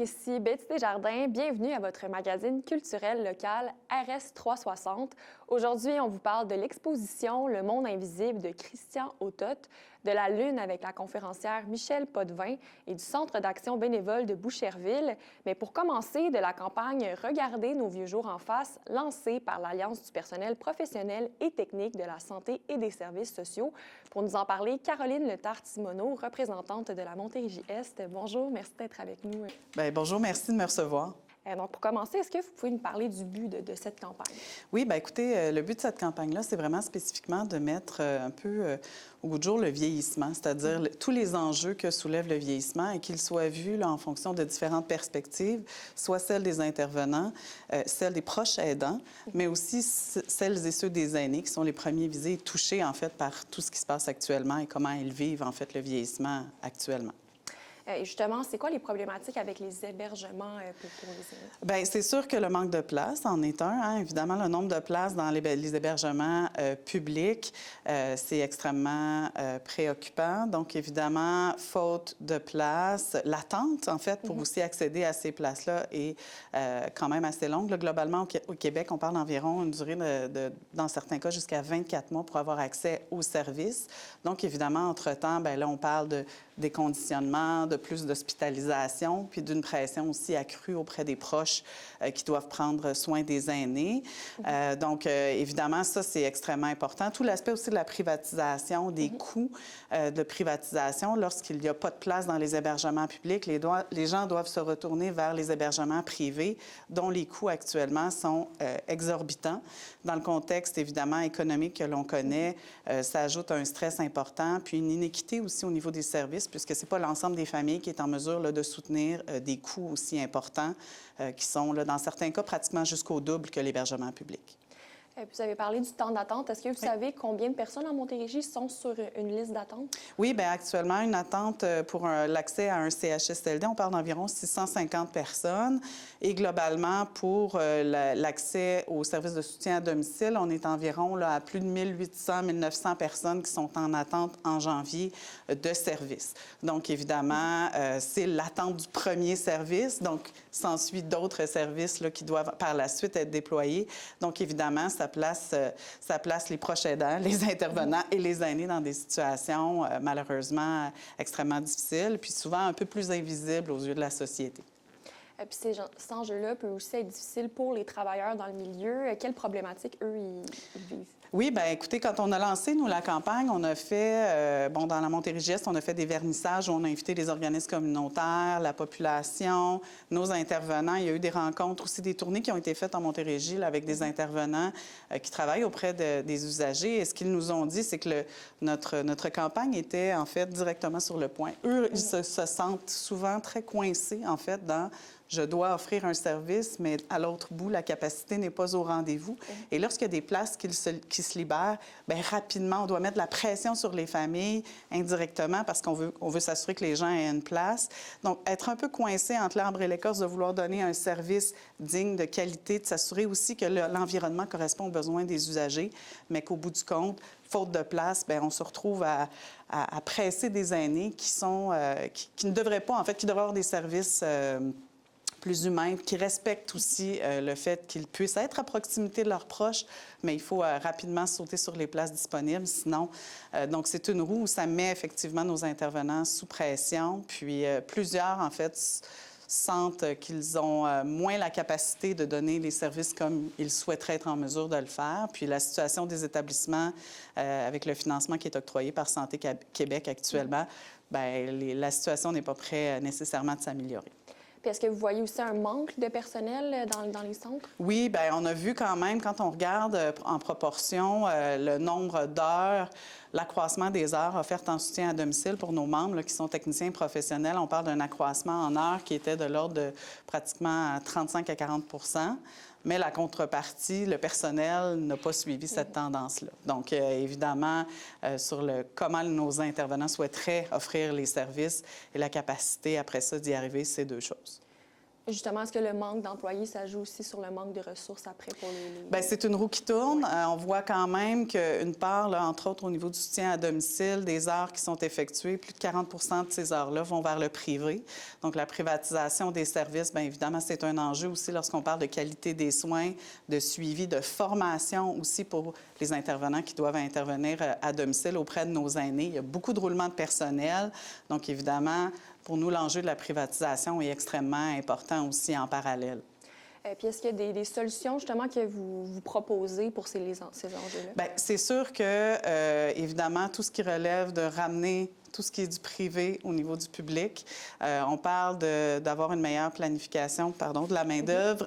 ici Betty Desjardins. Bienvenue à votre magazine culturel local RS 360. Aujourd'hui, on vous parle de l'exposition Le Monde invisible de Christian Autot, de la Lune avec la conférencière Michèle Potvin et du Centre d'action bénévole de Boucherville. Mais pour commencer, de la campagne Regardez nos vieux jours en face, lancée par l'Alliance du personnel professionnel et technique de la santé et des services sociaux. Pour nous en parler, Caroline Letarte-Simoneau, représentante de la Montérégie-Est. Bonjour, merci d'être avec nous. Bien, bonjour, merci de me recevoir. Donc, pour commencer, est-ce que vous pouvez nous parler du but de cette campagne? Oui, bien, écoutez, le but de cette campagne-là, c'est vraiment spécifiquement de mettre un peu au goût du jour le vieillissement, c'est-à-dire tous les enjeux que soulève le vieillissement et qu'ils soient vus là, en fonction de différentes perspectives, soit celles des intervenants, celles des proches aidants, mais aussi celles et ceux des aînés qui sont les premiers visés et touchés, en fait, par tout ce qui se passe actuellement et comment ils vivent, en fait, le vieillissement actuellement. Et justement, c'est quoi les problématiques avec les hébergements pour les aînés? Bien, c'est sûr que le manque de place en est un. Hein? Évidemment, le nombre de places dans les hébergements publics, c'est extrêmement préoccupant. Donc, évidemment, faute de place, l'attente, en fait, pour aussi accéder à ces places-là est quand même assez longue. Là, globalement, au Québec, on parle d'environ une durée dans certains cas, jusqu'à 24 mois pour avoir accès aux services. Donc, évidemment, entre-temps, bien là, on parle de déconditionnement, de plus d'hospitalisation, puis d'une pression aussi accrue auprès des proches qui doivent prendre soin des aînés. Donc, évidemment, ça, c'est extrêmement important. Tout l'aspect aussi de la privatisation, des coûts de privatisation. Lorsqu'il n'y a pas de place dans les hébergements publics, les gens doivent se retourner vers les hébergements privés, dont les coûts actuellement sont exorbitants. Dans le contexte, évidemment, économique que l'on connaît, ça ajoute un stress important, puis une inéquité aussi au niveau des services, puisque ce n'est pas l'ensemble des familles qui est en mesure là, de soutenir des coûts aussi importants qui sont, là, dans certains cas, pratiquement jusqu'au double que l'hébergement public. Et puis, vous avez parlé du temps d'attente. Est-ce que vous savez combien de personnes en Montérégie sont sur une liste d'attente? Oui, bien actuellement, une attente pour l'accès à un CHSLD, on parle d'environ 650 personnes. Et globalement, pour l'accès aux services de soutien à domicile, on est environ là, à plus de 1800-1900 personnes qui sont en attente en janvier de service. Donc, évidemment, c'est l'attente du premier service. Donc, s'ensuit d'autres services là, qui doivent par la suite être déployés. Donc, évidemment, ça place les proches aidants, les intervenants et les aînés dans des situations malheureusement extrêmement difficiles, puis souvent un peu plus invisibles aux yeux de la société. Puis cet enjeu-là peut aussi être difficile pour les travailleurs dans le milieu. Quelles problématiques, eux, ils vivent? Oui, bien écoutez, quand on a lancé, nous, la campagne, on a fait, dans la Montérégie-Est, on a fait des vernissages où on a invité les organismes communautaires, la population, nos intervenants. Il y a eu des rencontres, aussi des tournées qui ont été faites en Montérégie là, avec des intervenants qui travaillent auprès des usagers. Et ce qu'ils nous ont dit, c'est que notre campagne était, en fait, directement sur le point. Eux, ils se sentent souvent très coincés, en fait, dans... Je dois offrir un service, mais à l'autre bout, la capacité n'est pas au rendez-vous. Et lorsqu'il y a des places qui se libèrent, bien, rapidement, on doit mettre de la pression sur les familles indirectement parce qu'on veut s'assurer que les gens aient une place. Donc, être un peu coincé entre l'arbre et l'écorce, de vouloir donner un service digne de qualité, de s'assurer aussi que l'environnement correspond aux besoins des usagers, mais qu'au bout du compte, faute de place, bien, on se retrouve à presser des aînés qui ne devraient pas, en fait, qui devraient avoir des services plus humains, qui respectent aussi le fait qu'ils puissent être à proximité de leurs proches, mais il faut rapidement sauter sur les places disponibles, sinon... donc, c'est une roue où ça met effectivement nos intervenants sous pression, puis plusieurs, en fait, sentent qu'ils ont moins la capacité de donner les services comme ils souhaiteraient être en mesure de le faire. Puis la situation des établissements avec le financement qui est octroyé par Santé Québec actuellement, bien, la situation n'est pas prête nécessairement de s'améliorer. Puis est-ce que vous voyez aussi un manque de personnel dans les centres? Oui, bien, on a vu quand même, quand on regarde en proportion le nombre d'heures, l'accroissement des heures offertes en soutien à domicile pour nos membres là, qui sont techniciens professionnels, on parle d'un accroissement en heures qui était de l'ordre de pratiquement 35 à 40 %. Mais la contrepartie, le personnel n'a pas suivi cette tendance-là. Donc, évidemment, sur comment nos intervenants souhaiteraient offrir les services et la capacité, après ça, d'y arriver, c'est deux choses. Justement, est-ce que le manque d'employés, ça joue aussi sur le manque de ressources après pour les... Bien, c'est une roue qui tourne. On voit quand même qu'une part, là, entre autres au niveau du soutien à domicile, des heures qui sont effectuées, plus de 40 de ces heures-là vont vers le privé. Donc, la privatisation des services, bien évidemment, c'est un enjeu aussi lorsqu'on parle de qualité des soins, de suivi, de formation aussi pour les intervenants qui doivent intervenir à domicile auprès de nos aînés. Il y a beaucoup de roulement de personnel. Donc, évidemment, pour nous, l'enjeu de la privatisation est extrêmement important aussi en parallèle. Puis est-ce qu'il y a des solutions justement que vous proposez pour ces enjeux-là? Bien, c'est sûr que, évidemment, tout ce qui relève de ramener tout ce qui est du privé au niveau du public, on parle d'avoir une meilleure planification, de la main-d'œuvre.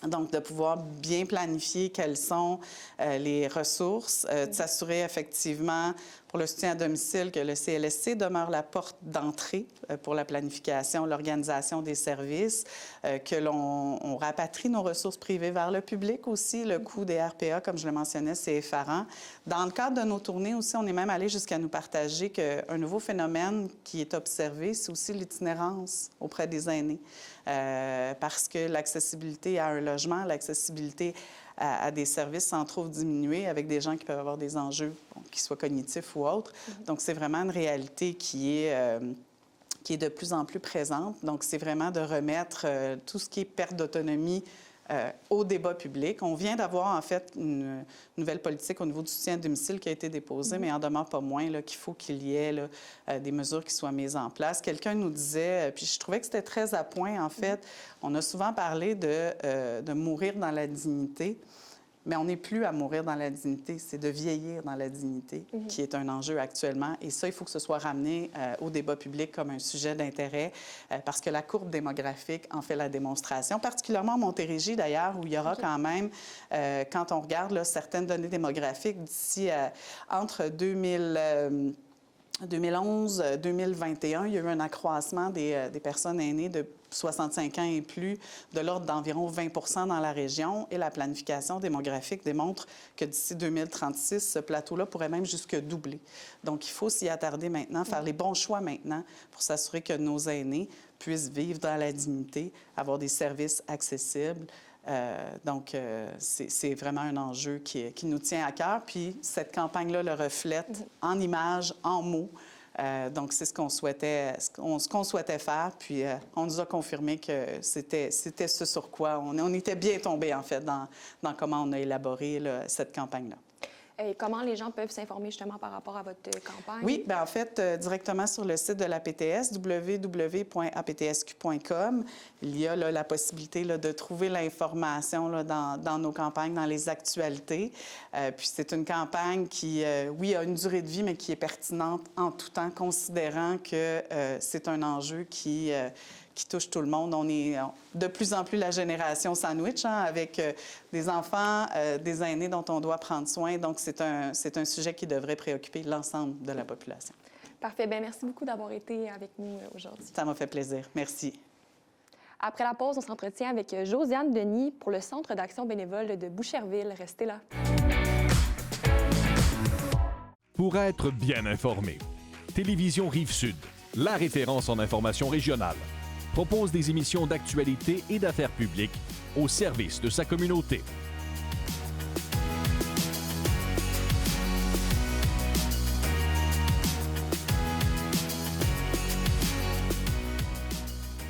Donc, de pouvoir bien planifier quelles sont les ressources, de s'assurer effectivement pour le soutien à domicile que le CLSC demeure la porte d'entrée pour la planification, l'organisation des services, que l'on rapatrie nos ressources privées vers le public aussi. Le coût des RPA, comme je le mentionnais, c'est effarant. Dans le cadre de nos tournées aussi, on est même allé jusqu'à nous partager qu'un nouveau phénomène qui est observé, c'est aussi l'itinérance auprès des aînés. Parce que l'accessibilité à un logement, l'accessibilité à des services s'en trouve diminuée avec des gens qui peuvent avoir des enjeux, qu'ils soient cognitifs ou autres. Donc, c'est vraiment une réalité qui est de plus en plus présente. Donc, c'est vraiment de remettre tout ce qui est perte d'autonomie au débat public. On vient d'avoir, en fait, une nouvelle politique au niveau du soutien à domicile qui a été déposée, mais il en demeure pas moins qu'il faut qu'il y ait des mesures qui soient mises en place. Quelqu'un nous disait, puis je trouvais que c'était très à point, en fait, on a souvent parlé de mourir dans la dignité. Mais on n'est plus à mourir dans la dignité, c'est de vieillir dans la dignité qui est un enjeu actuellement. Et ça, il faut que ce soit ramené au débat public comme un sujet d'intérêt parce que la courbe démographique en fait la démonstration, particulièrement à Montérégie d'ailleurs, où il y aura quand même, quand on regarde là, certaines données démographiques d'ici entre 2011-2021, il y a eu un accroissement des personnes aînées de 65 ans et plus de l'ordre d'environ 20 dans la région. Et la planification démographique démontre que d'ici 2036, ce plateau-là pourrait même jusque doubler. Donc, il faut s'y attarder maintenant, faire les bons choix maintenant pour s'assurer que nos aînés puissent vivre dans la dignité, avoir des services accessibles. Donc, c'est vraiment un enjeu qui nous tient à cœur. Puis, cette campagne-là le reflète en images, en mots. Donc, c'est ce qu'on souhaitait faire. Puis, on nous a confirmé que c'était ce sur quoi on était bien tombé, en fait, dans comment on a élaboré cette campagne-là. Et comment les gens peuvent s'informer justement par rapport à votre campagne? Oui, bien en fait, directement sur le site de l'APTS, www.aptsq.com, il y a la possibilité de trouver l'information dans nos campagnes, dans les actualités. Puis c'est une campagne qui, oui, a une durée de vie, mais qui est pertinente en tout temps, considérant que c'est un enjeu qui touche tout le monde. On est de plus en plus la génération sandwich, avec des enfants, des aînés dont on doit prendre soin. Donc, c'est un sujet qui devrait préoccuper l'ensemble de la population. Parfait. Bien, merci beaucoup d'avoir été avec nous aujourd'hui. Ça m'a fait plaisir. Merci. Après la pause, on s'entretient avec Josiane Denis pour le Centre d'action bénévole de Boucherville. Restez là. Pour être bien informé, Télévision Rive-Sud, la référence en information régionale, propose des émissions d'actualité et d'affaires publiques au service de sa communauté.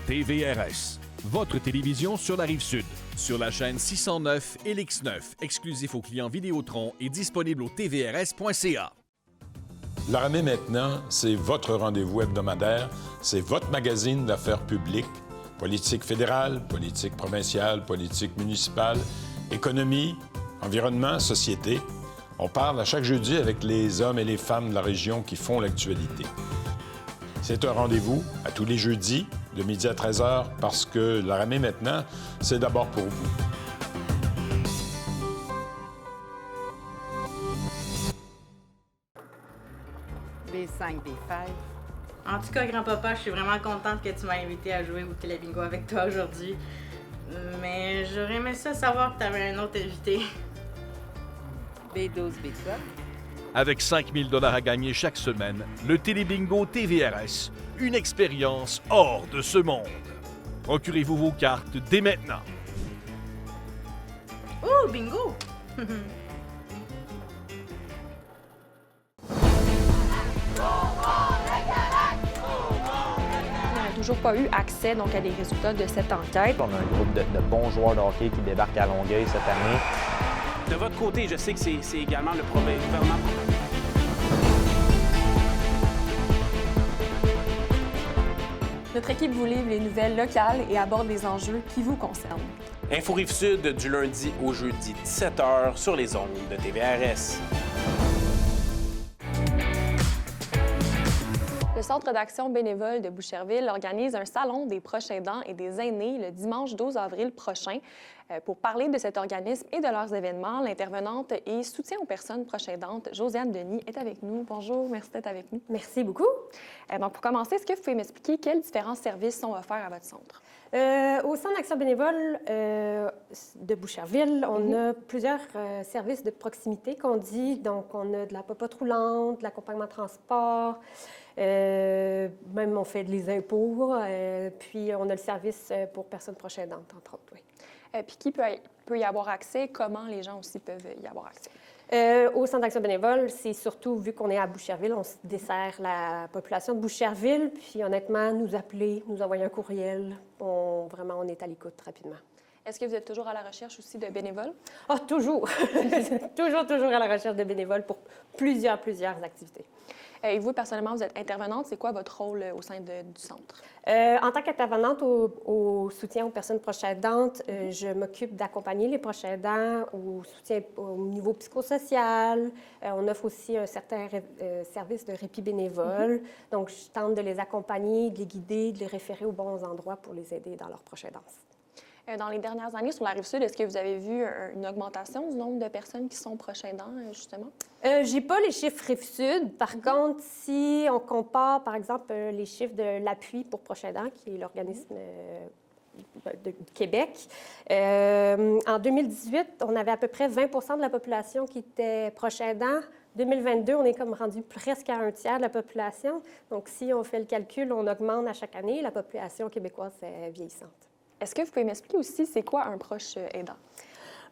TVRS, votre télévision sur la Rive-Sud, sur la chaîne 609 et l'X9, exclusif aux clients Vidéotron et disponible au tvrs.ca. Laramais maintenant, c'est votre rendez-vous hebdomadaire, c'est votre magazine d'affaires publiques, politique fédérale, politique provinciale, politique municipale, économie, environnement, société. On parle à chaque jeudi avec les hommes et les femmes de la région qui font l'actualité. C'est un rendez-vous à tous les jeudis, de midi à 13h, parce que Laramais maintenant, c'est d'abord pour vous. B5, B5. En tout cas, grand-papa, je suis vraiment contente que tu m'as invité à jouer au Télébingo avec toi aujourd'hui. Mais j'aurais aimé ça savoir que tu avais un autre invité. B12, B12. Avec 5 000 $ à gagner chaque semaine, le Télébingo TVRS, une expérience hors de ce monde. Procurez-vous vos cartes dès maintenant. Oh, bingo! On n'a toujours pas eu accès donc, à des résultats de cette enquête. On a un groupe de bons joueurs de hockey qui débarquent à Longueuil cette année. De votre côté, je sais que c'est également le gouvernement. Notre équipe vous livre les nouvelles locales et aborde les enjeux qui vous concernent. Info Rive-Sud du lundi au jeudi 17h sur les ondes de TVRS. Le Centre d'action bénévole de Boucherville organise un salon des proches aidants et des aînés le dimanche 12 avril prochain. Pour parler de cet organisme et de leurs événements, l'intervenante et soutien aux personnes proches aidantes, Josiane Denis, est avec nous. Bonjour, merci d'être avec nous. Merci beaucoup. Donc, pour commencer, est-ce que vous pouvez m'expliquer quels différents services sont offerts à votre centre? Au Centre d'action bénévole de Boucherville, on a plusieurs services de proximité qu'on dit. Donc, on a de la popote roulante, de l'accompagnement de transport, même on fait les impôts, puis on a le service pour personnes proches aidantes, entre autres, oui. Puis qui peut y avoir accès? Comment les gens aussi peuvent y avoir accès? Au Centre d'action bénévole, c'est surtout, vu qu'on est à Boucherville, on dessert la population de Boucherville. Puis honnêtement, nous appeler, nous envoyer un courriel, vraiment, on est à l'écoute rapidement. Est-ce que vous êtes toujours à la recherche aussi de bénévoles? Ah, toujours! toujours à la recherche de bénévoles pour plusieurs activités. Et vous, personnellement, vous êtes intervenante. C'est quoi votre rôle au sein du centre? En tant qu'intervenante au soutien aux personnes proches aidantes, je m'occupe d'accompagner les proches aidants au soutien au niveau psychosocial. On offre aussi un certain service de répit bénévole. Donc, je tente de les accompagner, de les guider, de les référer aux bons endroits pour les aider dans leur proche aidance. Dans les dernières années, sur la Rive-Sud, est-ce que vous avez vu une augmentation du nombre de personnes qui sont proches aidants, justement? J'ai pas les chiffres Rive-Sud. Par contre, si on compare, par exemple, les chiffres de l'Appui pour proches aidants, qui est l'organisme de Québec, en 2018, on avait à peu près 20 de la population qui était proche aidant. 2022, on est comme rendu presque à un tiers de la population. Donc, si on fait le calcul, on augmente à chaque année. La population québécoise est vieillissante. Est-ce que vous pouvez m'expliquer aussi c'est quoi un proche aidant?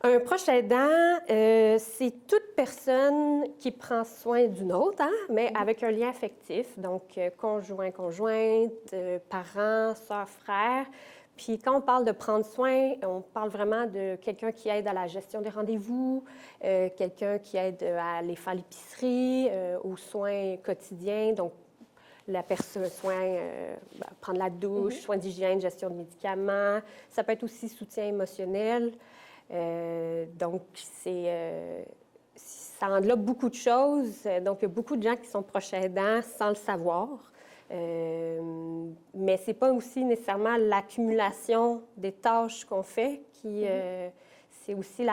Un proche aidant, c'est toute personne qui prend soin d'une autre, mais avec un lien affectif, donc conjoint, conjointe, parents, sœurs, frères. Puis quand on parle de prendre soin, on parle vraiment de quelqu'un qui aide à la gestion des rendez-vous, quelqu'un qui aide à aller faire l'épicerie, aux soins quotidiens, donc la personne, prendre la douche, soins d'hygiène, gestion de médicaments. Ça peut être aussi soutien émotionnel. Donc, ça englobe beaucoup de choses. Donc, il y a beaucoup de gens qui sont proches aidants sans le savoir. Mais ce n'est pas aussi nécessairement l'accumulation des tâches qu'on fait qui... c'est aussi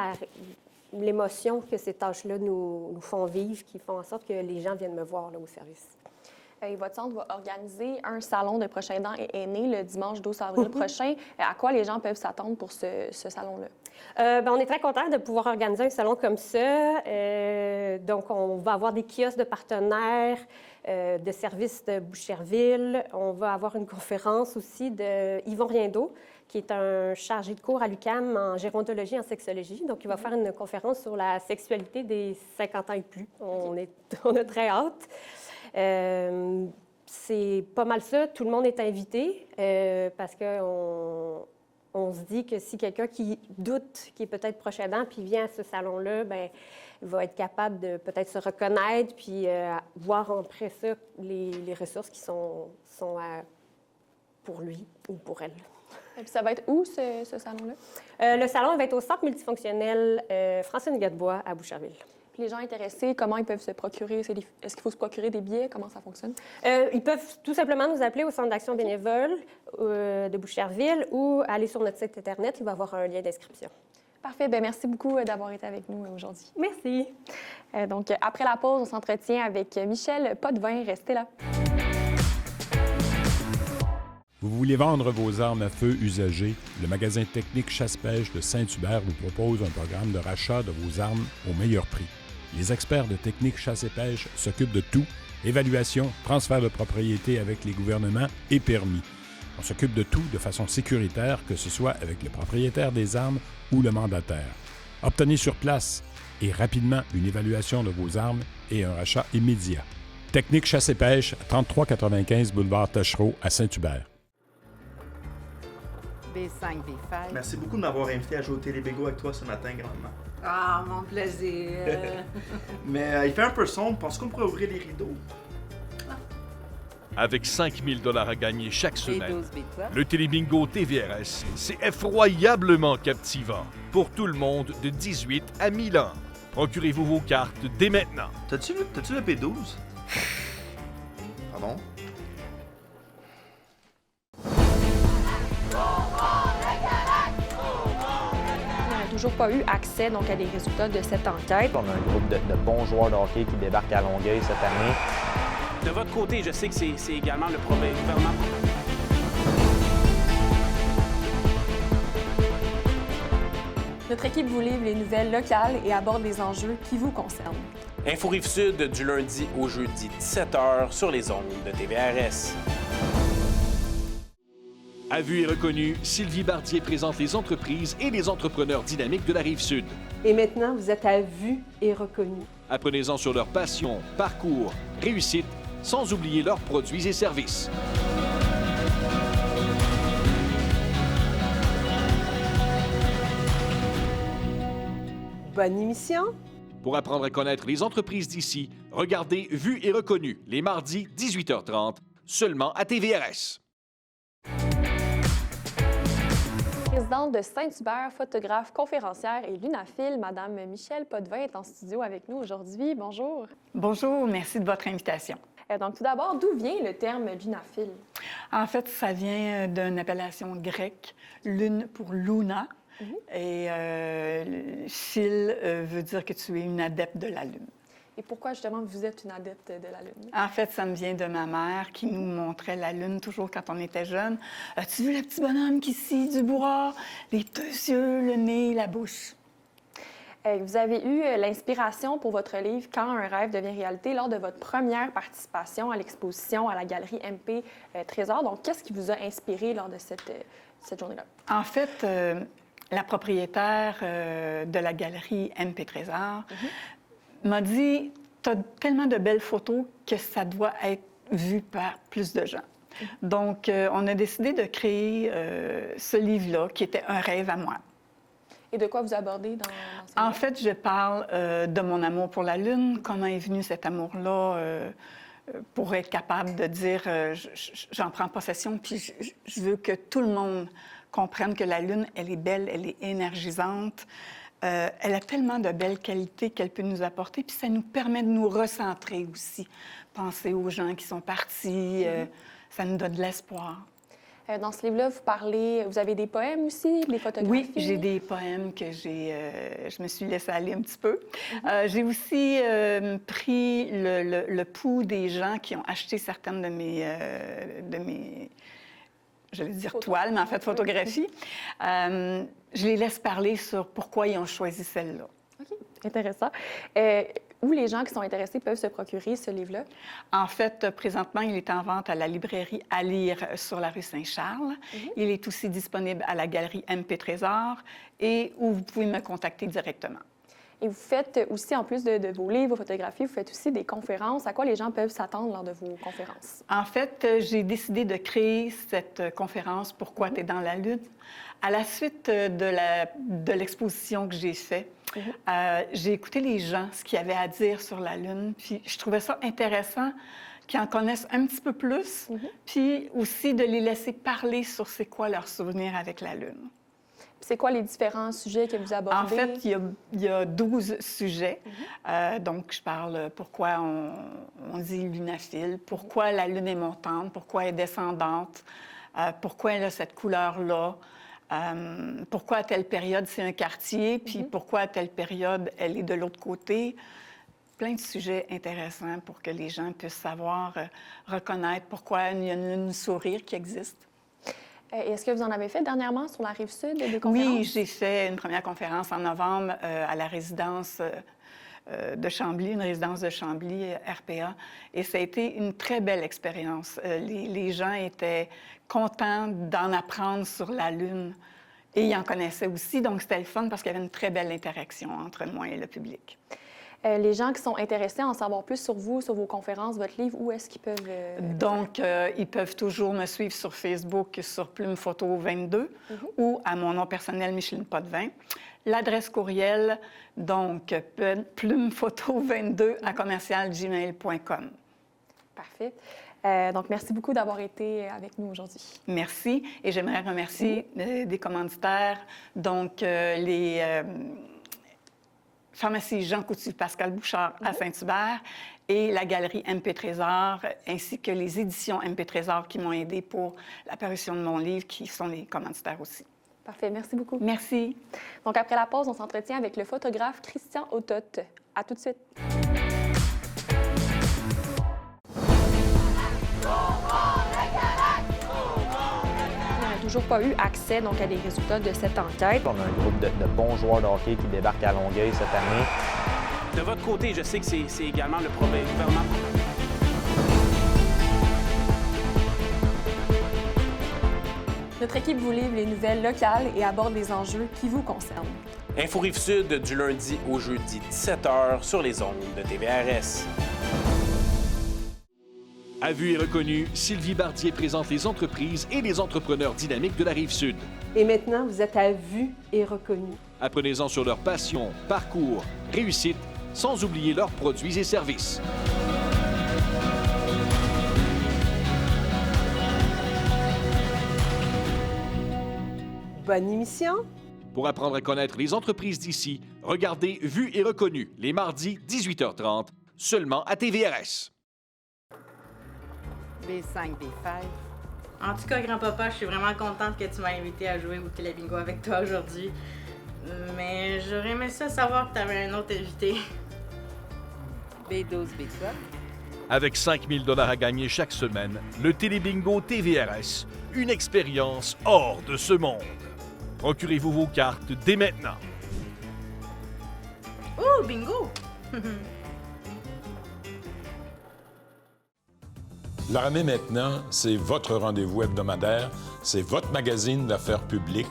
l'émotion que ces tâches-là nous font vivre, qui font en sorte que les gens viennent me voir là, au service. Et votre centre va organiser un salon de proches aidants et aînés le dimanche 12 avril prochain. À quoi les gens peuvent s'attendre pour ce salon-là? On est très contents de pouvoir organiser un salon comme ça. Donc, on va avoir des kiosques de partenaires, de services de Boucherville. On va avoir une conférence aussi de Yvon Riendeau, qui est un chargé de cours à l'UQAM en gérontologie et en sexologie. Donc, il va faire une conférence sur la sexualité des 50 ans et plus. On a très hâte. C'est pas mal ça. Tout le monde est invité parce qu'on se dit que si quelqu'un qui doute, qui est peut-être proche aidant, puis vient à ce salon-là, bien, il va être capable de peut-être se reconnaître puis voir après ça les ressources qui sont pour lui ou pour elle. Et puis ça va être où, ce salon-là? Le salon va être au Centre multifonctionnel Francine Gadebois à Boucherville. Puis les gens intéressés, comment ils peuvent se procurer? Est-ce qu'il faut se procurer des billets? Comment ça fonctionne? Ils peuvent tout simplement nous appeler au Centre d'action bénévole de Boucherville ou aller sur notre site Internet. Il va y avoir un lien d'inscription. Parfait. Bien, merci beaucoup d'avoir été avec nous aujourd'hui. Merci. Donc, après la pause, on s'entretient avec Michel Potvin. Restez là. Vous voulez vendre vos armes à feu usagées? Le magasin technique Chasse-Pêche de Saint-Hubert vous propose un programme de rachat de vos armes au meilleur prix. Les experts de technique chasse et pêche s'occupent de tout, évaluation, transfert de propriété avec les gouvernements et permis. On s'occupe de tout de façon sécuritaire, que ce soit avec le propriétaire des armes ou le mandataire. Obtenez sur place et rapidement une évaluation de vos armes et un rachat immédiat. Technique chasse et pêche, 3395 boulevard Tachereau à Saint-Hubert. B5, B5. Merci beaucoup de m'avoir invité à jouer au Télébingo avec toi ce matin, grandement. Ah, mon plaisir. Mais il fait un peu sombre. Pense qu'on pourrait ouvrir les rideaux? Avec 5 000 à gagner chaque semaine, B12, B12. le Télébingo TVRS, c'est effroyablement captivant pour tout le monde de 18 à 1000 ans. Procurez-vous vos cartes dès maintenant. T'as-tu le B12? Pardon? On n'a toujours pas eu accès donc, à des résultats de cette enquête. On a un groupe de bons joueurs de hockey qui débarquent à Longueuil cette année. De votre côté, je sais que c'est également le gouvernement. Notre équipe vous livre les nouvelles locales et aborde les enjeux qui vous concernent. Info Rive-Sud du lundi au jeudi 17h sur les ondes de TVRS. À vue et reconnu, Sylvie Bardier présente les entreprises et les entrepreneurs dynamiques de la Rive-Sud. Et maintenant, vous êtes à vue et reconnu. Apprenez-en sur leur passion, parcours, réussite, sans oublier leurs produits et services. Bonne émission! Pour apprendre à connaître les entreprises d'ici, regardez Vue et reconnu les mardis 18h30, seulement à TVRS. Présidente de Saint-Hubert, photographe, conférencière et lunaphile, Madame Michèle Potvin est en studio avec nous aujourd'hui. Bonjour. Bonjour, merci de votre invitation. Donc, tout d'abord, d'où vient le terme lunaphile? En fait, ça vient d'une appellation grecque, lune pour luna, et phil veut dire que tu es une adepte de la lune. Et pourquoi, justement, vous êtes une adepte de la lune? En fait, ça me vient de ma mère qui nous montrait la lune toujours quand on était jeune. As-tu vu le petit bonhomme qui scie du bois? Les deux yeux, le nez, la bouche. Vous avez eu l'inspiration pour votre livre « Quand un rêve devient réalité » lors de votre première participation à l'exposition à la galerie MP Trésor. Donc, qu'est-ce qui vous a inspiré lors de cette journée-là? En fait, la propriétaire de la galerie MP Trésor m'a dit « Tu as tellement de belles photos que ça doit être vu par plus de gens. » Donc, on a décidé de créer ce livre-là, qui était un rêve à moi. Et de quoi vous abordez dans ce En livre? fait, je parle de mon amour pour la Lune, comment est venu cet amour-là pour être capable de dire j'en prends possession, puis je veux que tout le monde comprenne que la Lune, elle est belle, elle est énergisante. Elle a tellement de belles qualités qu'elle peut nous apporter, puis ça nous permet de nous recentrer aussi. Penser aux gens qui sont partis, ça nous donne de l'espoir. Dans ce livre-là, vous avez des poèmes aussi, des photographies? Oui, j'ai des poèmes que je me suis laissée aller un petit peu. J'ai aussi pris le pouls des gens qui ont acheté certaines de mes j'allais dire toiles, mais en fait photographies. Je les laisse parler sur pourquoi ils ont choisi celle-là. OK, intéressant. Où les gens qui sont intéressés peuvent se procurer ce livre-là? En fait, présentement, il est en vente à la librairie À lire sur la rue Saint-Charles. Il est aussi disponible à la galerie MP Trésor et où vous pouvez me contacter directement. Et vous faites aussi, en plus de vos livres, vos photographies, vous faites aussi des conférences. À quoi les gens peuvent s'attendre lors de vos conférences? En fait, j'ai décidé de créer cette conférence « Pourquoi tu es dans la Lune » à la suite de l'exposition que j'ai faite. J'ai écouté les gens, ce qu'ils avaient à dire sur la Lune, puis je trouvais ça intéressant qu'ils en connaissent un petit peu plus, puis aussi de les laisser parler sur c'est quoi leur souvenir avec la Lune. C'est quoi les différents sujets que vous abordez? En fait, il y a 12 sujets. Donc, je parle pourquoi on dit lunaphile, pourquoi la Lune est montante, pourquoi elle est descendante, pourquoi elle a cette couleur-là, pourquoi à telle période c'est un quartier, puis pourquoi à telle période elle est de l'autre côté. Plein de sujets intéressants pour que les gens puissent savoir, reconnaître pourquoi il y a une sourire qui existe. Est-ce que vous en avez fait dernièrement sur la Rive-Sud, des conférences? Oui, j'ai fait une première conférence en novembre à la résidence de Chambly, une résidence de Chambly, RPA. Et ça a été une très belle expérience. Les gens étaient contents d'en apprendre sur la Lune. Et ils en connaissaient aussi, donc c'était le fun parce qu'il y avait une très belle interaction entre moi et le public. Les gens qui sont intéressés à en savoir plus sur vous, sur vos conférences, votre livre, où est-ce qu'ils peuvent... Donc, ils peuvent toujours me suivre sur Facebook, sur Plume Photo 22 ou à mon nom personnel, Micheline Potvin. L'adresse courriel, donc, plumephoto22@gmail.com. Parfait. Donc, merci beaucoup d'avoir été avec nous aujourd'hui. Merci. Et j'aimerais remercier des commanditaires, donc les pharmacies Jean Coutu, Pascal Bouchard à Saint-Hubert et la galerie MP Trésor, ainsi que les éditions MP Trésor qui m'ont aidé pour l'apparition de mon livre, qui sont les commanditaires aussi. Parfait. Merci beaucoup. Merci. Donc, après la pause, on s'entretient avec le photographe Christian Autot. À tout de suite. Toujours pas eu accès donc, à des résultats de cette enquête. On a un groupe de bons joueurs de hockey qui débarquent à Longueuil cette année. De votre côté, je sais que c'est également le gouvernement. Notre équipe vous livre les nouvelles locales et aborde les enjeux qui vous concernent. Info Rive-Sud du lundi au jeudi 17h sur les ondes de TVRS. À vue et reconnu, Sylvie Bardier présente les entreprises et les entrepreneurs dynamiques de la Rive-Sud. Et maintenant, vous êtes à vue et reconnu. Apprenez-en sur leur passion, parcours, réussite, sans oublier leurs produits et services. Bonne émission! Pour apprendre à connaître les entreprises d'ici, regardez Vue et reconnu les mardis 18h30, seulement à TVRS. B5, B5. En tout cas, grand-papa, je suis vraiment contente que tu m'as invité à jouer au Télébingo avec toi aujourd'hui. Mais j'aurais aimé ça savoir que tu avais un autre invité. B12, B12. Avec 5 000 $ à gagner chaque semaine, le Télébingo TVRS, une expérience hors de ce monde. Procurez-vous vos cartes dès maintenant. Oh, bingo! L'Armée maintenant, c'est votre rendez-vous hebdomadaire, c'est votre magazine d'affaires publiques,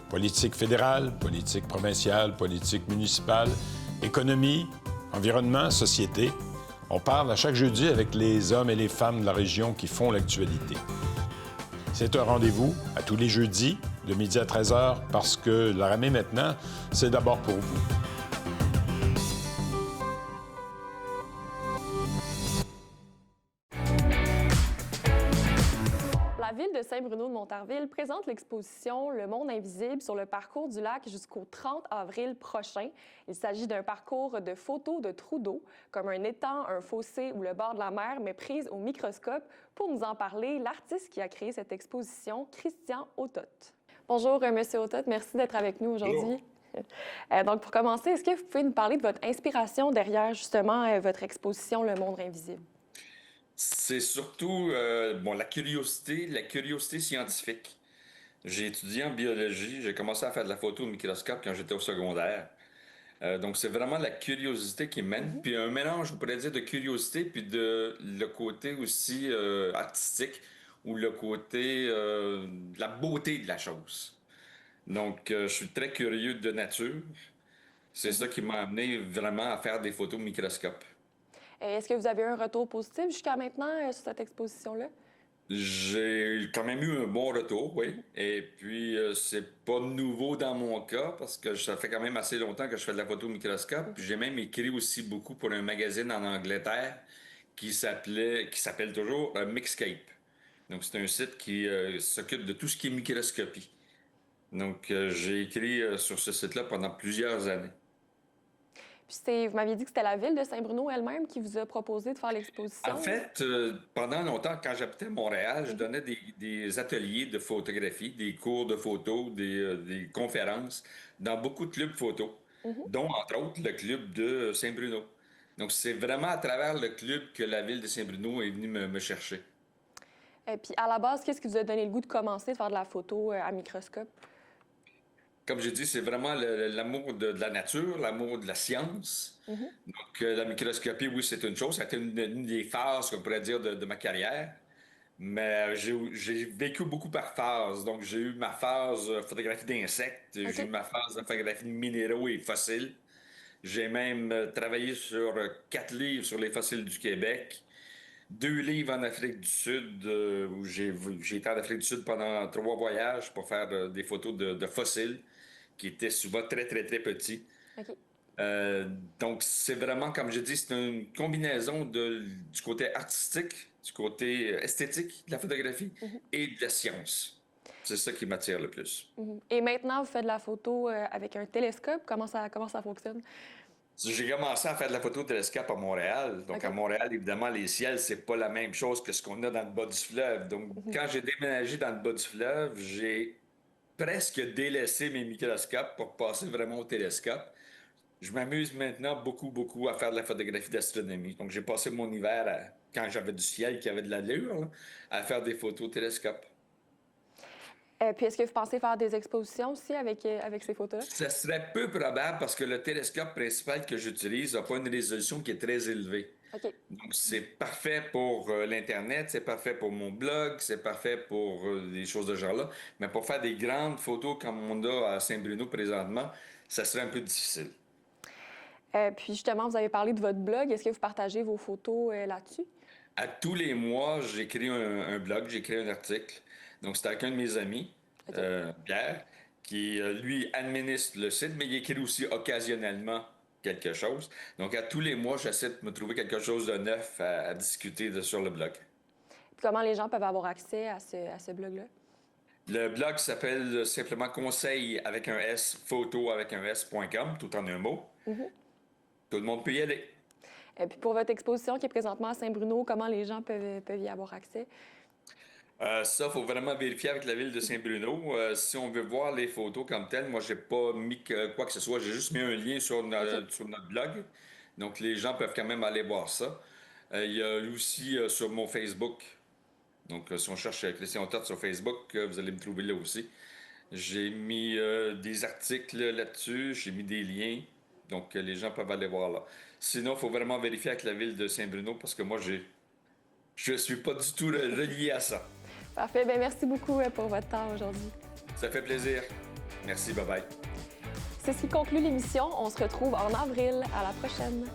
politique fédérale, politique provinciale, politique municipale, économie, environnement, société. On parle à chaque jeudi avec les hommes et les femmes de la région qui font l'actualité. C'est un rendez-vous à tous les jeudis, de midi à 13h, parce que l'Armée maintenant, c'est d'abord pour vous. La ville de Saint-Bruno-de-Montarville présente l'exposition Le monde invisible sur le parcours du lac jusqu'au 30 avril prochain. Il s'agit d'un parcours de photos de trous d'eau, comme un étang, un fossé ou le bord de la mer, mais prise au microscope. Pour nous en parler, l'artiste qui a créé cette exposition, Christian Autot. Bonjour, Monsieur Autot, merci d'être avec nous aujourd'hui. Donc, pour commencer, est-ce que vous pouvez nous parler de votre inspiration derrière, justement, votre exposition Le monde invisible? C'est surtout la curiosité scientifique. J'ai étudié en biologie, j'ai commencé à faire de la photo au microscope quand j'étais au secondaire. Donc c'est vraiment la curiosité qui mène, puis un mélange, on pourrait dire, de curiosité, puis de le côté aussi artistique, ou le côté de la beauté de la chose. Donc je suis très curieux de nature. C'est ça qui m'a amené vraiment à faire des photos au microscope. Est-ce que vous avez eu un retour positif jusqu'à maintenant sur cette exposition-là? J'ai quand même eu un bon retour, oui. Et puis, c'est pas nouveau dans mon cas parce que ça fait quand même assez longtemps que je fais de la photo au microscope. Puis j'ai même écrit aussi beaucoup pour un magazine en Angleterre qui s'appelle toujours Mixscape. Donc, c'est un site qui s'occupe de tout ce qui est microscopie. Donc, j'ai écrit sur ce site-là pendant plusieurs années. Puis vous m'aviez dit que c'était la ville de Saint-Bruno elle-même qui vous a proposé de faire l'exposition. En fait, pendant longtemps, quand j'habitais à Montréal, je donnais des ateliers de photographie, des cours de photo, des conférences dans beaucoup de clubs photo, dont entre autres le club de Saint-Bruno. Donc, c'est vraiment à travers le club que la ville de Saint-Bruno est venue me chercher. Et puis, à la base, qu'est-ce qui vous a donné le goût de commencer à faire de la photo à microscope? comme j'ai dit, c'est vraiment l'amour de la nature, l'amour de la science. Donc, la microscopie, oui, c'est une chose. Ça a été une des phases, qu'on pourrait dire, de ma carrière. Mais j'ai vécu beaucoup par phase. Donc, j'ai eu ma phase photographie d'insectes, j'ai eu ma phase de photographie de minéraux et fossiles. J'ai même travaillé sur 4 livres sur les fossiles du Québec, 2 livres en Afrique du Sud, où j'ai été en Afrique du Sud pendant 3 voyages pour faire des photos de fossiles qui étaient souvent très, très, très petits. Donc, c'est vraiment, comme je dis, c'est une combinaison du côté artistique, du côté esthétique de la photographie et de la science. C'est ça qui m'attire le plus. Et maintenant, vous faites de la photo avec un télescope. Comment ça fonctionne? J'ai commencé à faire de la photo télescope à Montréal. Donc, à Montréal, évidemment, les ciels, c'est pas la même chose que ce qu'on a dans le bas du fleuve. Donc, quand j'ai déménagé dans le bas du fleuve, j'ai presque délaissé mes microscopes pour passer vraiment au télescope. Je m'amuse maintenant beaucoup, beaucoup à faire de la photographie d'astronomie. Donc, j'ai passé mon hiver, quand j'avais du ciel qui avait de l'allure, à faire des photos au télescope. Puis, est-ce que vous pensez faire des expositions aussi avec ces photos-là? Ça serait peu probable parce que le télescope principal que j'utilise n'a pas une résolution qui est très élevée. Donc, c'est parfait pour l'Internet, c'est parfait pour mon blog, c'est parfait pour des choses de ce genre-là. Mais pour faire des grandes photos comme on a à Saint-Bruno présentement, ça serait un peu difficile. Puis justement, vous avez parlé de votre blog. Est-ce que vous partagez vos photos là-dessus? À tous les mois, j'écris un blog, j'écris un article. Donc, c'est avec un de mes amis, Pierre, qui, lui, administre le site, mais il écrit aussi occasionnellement quelque chose. Donc, à tous les mois, j'essaie de me trouver quelque chose de neuf à discuter sur le blog. Puis comment les gens peuvent avoir accès à ce blog-là? Le blog s'appelle simplement conseil avec un S, photo avec un S.com, tout en un mot. Tout le monde peut y aller. Et puis pour votre exposition qui est présentement à Saint-Bruno, comment les gens peuvent y avoir accès? Ça, il faut vraiment vérifier avec la ville de Saint-Bruno. Si on veut voir les photos comme telles, moi, j'ai pas mis quoi que ce soit. J'ai juste mis un lien sur notre blog. Donc, les gens peuvent quand même aller voir ça. Il y a aussi sur mon Facebook. Donc, si on cherche Christian Autot sur Facebook, vous allez me trouver là aussi. J'ai mis des articles là-dessus, j'ai mis des liens. Donc, les gens peuvent aller voir là. Sinon, il faut vraiment vérifier avec la ville de Saint-Bruno parce que moi, je ne suis pas du tout relié à ça. Parfait. Bien, merci beaucoup pour votre temps aujourd'hui. Ça fait plaisir. Merci. Bye-bye. C'est ce qui conclut l'émission. On se retrouve en avril. À la prochaine.